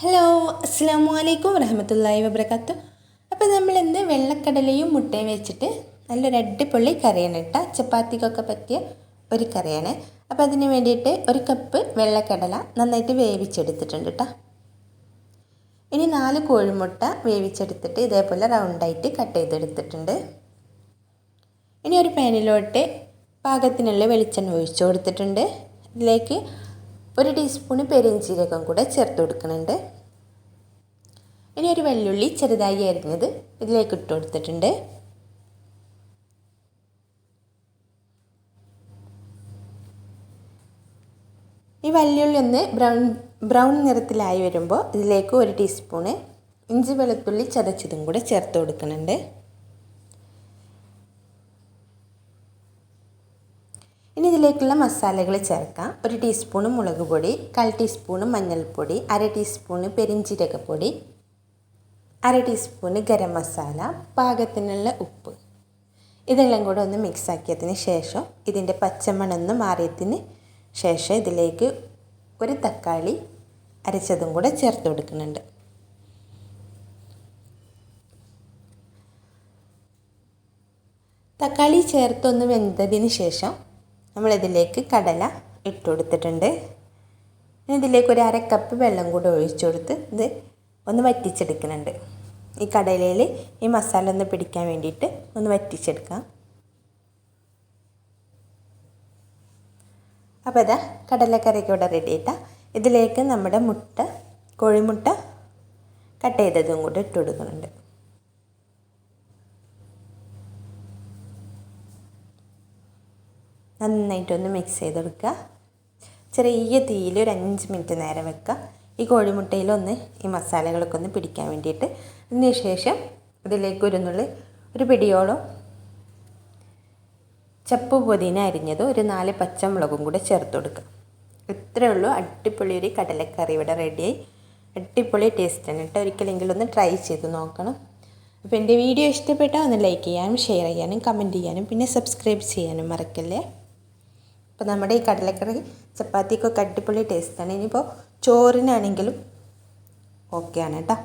Hello, അസ്സലാമു അലൈക്കും വറഹ്മത്തുള്ളാഹി വബറകാതുഹു. അപ്പോൾ നമ്മളിന്ന് വെള്ളക്കടലയും മുട്ടയും വെച്ചിട്ട് നല്ലൊരു അടിപൊളി കറിയാണ് കേട്ടോ. ചപ്പാത്തിക്കൊക്കെ പറ്റിയ ഒരു കറിയാണ്. അപ്പോൾ അതിന് വേണ്ടിയിട്ട് ഒരു കപ്പ് വെള്ളക്കടല നന്നായിട്ട് വേവിച്ചെടുത്തിട്ടുണ്ട് കേട്ടോ. ഇനി 4 കോഴിമുട്ട വേവിച്ചെടുത്തിട്ട് ഇതേപോലെ റൗണ്ടായിട്ട് കട്ട് ചെയ്തെടുത്തിട്ടുണ്ട്. ഇനി ഒരു പാനിലോട്ട് പാകത്തിനുള്ള വെളിച്ചെണ്ണ ഒഴിച്ചു കൊടുത്തിട്ടുണ്ട്. ഇതിലേക്ക് 1 ടീസ്പൂൺ പെരുംജീരകം കൂടെ ചേർത്ത് കൊടുക്കുന്നുണ്ട്. ഇനി ഒരു വെള്ളുള്ളി ചെറുതായി അരിഞ്ഞത് ഇതിലേക്ക് ഇട്ട് കൊടുത്തിട്ടുണ്ട്. ഈ വെള്ളുള്ളി ഒന്ന് ബ്രൗൺ നിറത്തിലായി വരുമ്പോൾ ഇതിലേക്ക് 1 ടീസ്പൂണ് ഇഞ്ചി വെളുത്തുള്ളി ചതച്ചതും കൂടെ ചേർത്ത് കൊടുക്കുന്നുണ്ട്. ഇനി ഇതിലേക്കുള്ള മസാലകൾ ചേർക്കാം. 1 ടീസ്പൂൺ മുളക് പൊടി, 1/4 ടീസ്പൂൺ മഞ്ഞൾപ്പൊടി, 1/2 ടീസ്പൂൺ പെരിഞ്ജീരകപ്പൊടി, 1/2 ടീസ്പൂൺ ഗരം മസാല, പാകത്തിനുള്ള ഉപ്പ്. ഇതെല്ലാം കൂടെ ഒന്ന് മിക്സ് ആക്കിയതിന് ശേഷം ഇതിൻ്റെ പച്ചമണം മാറിയതിന് ശേഷം ഇതിലേക്ക് 1 തക്കാളി അരച്ചതും കൂടെ ചേർത്ത് കൊടുക്കുന്നുണ്ട്. തക്കാളി ചേർത്തൊന്ന് വെന്തതിന് ശേഷം നമ്മളിതിലേക്ക് കടല ഇട്ട് കൊടുത്തിട്ടുണ്ട്. ഇതിലേക്ക് 1/2 കപ്പ് വെള്ളം കൂടെ ഒഴിച്ചു കൊടുത്ത് ഇത് ഒന്ന് വറ്റിച്ചെടുക്കുന്നുണ്ട്. ഈ കടലയിൽ ഈ മസാല ഒന്ന് പിടിക്കാൻ വേണ്ടിയിട്ട് ഒന്ന് വറ്റിച്ചെടുക്കാം. അപ്പോൾ ഇതാ കടലക്കറിയൊക്കെ ഇവിടെ റെഡി ആയിട്ടാ. ഇതിലേക്ക് നമ്മുടെ കോഴിമുട്ട കട്ട് ചെയ്തതും കൂടെ ഇട്ട് കൊടുക്കുന്നുണ്ട്. നന്നായിട്ടൊന്ന് മിക്സ് ചെയ്ത് കൊടുക്കുക. ചെറിയ തീയിൽ ഒരു 5 മിനിറ്റ് നേരം വെക്കുക. ഈ കോഴിമുട്ടയിലൊന്ന് ഈ മസാലകളൊക്കെ ഒന്ന് പിടിക്കാൻ വേണ്ടിയിട്ട്. അതിന് ശേഷം ഇതിലേക്ക് ഒരു പിടിയോളം ചപ്പ് പുതിന അരിഞ്ഞതും 4 പച്ചമുളകും കൂടെ ചേർത്ത് കൊടുക്കുക. ഇത്രയേ ഉള്ളൂ. അടിപൊളി ഒരു കടലക്കറി ഇവിടെ റെഡിയായി. അടിപൊളി ടേസ്റ്റാണ് കേട്ടോ. ഒരിക്കലെങ്കിലും ഒന്ന് ട്രൈ ചെയ്ത് നോക്കണം. അപ്പോൾ എൻ്റെ വീഡിയോ ഇഷ്ടപ്പെട്ടാൽ ഒന്ന് ലൈക്ക് ചെയ്യാനും ഷെയർ ചെയ്യാനും കമൻറ്റ് ചെയ്യാനും പിന്നെ സബ്സ്ക്രൈബ് ചെയ്യാനും മറക്കല്ലേ. അപ്പോൾ നമ്മുടെ ഈ കടലക്കറി ചപ്പാത്തിക്കൊക്കെ അടിപൊളി ടേസ്റ്റാണ്. ഇനിയിപ്പോൾ ചോറിനാണെങ്കിലും ഓക്കെയാണ് കേട്ടോ.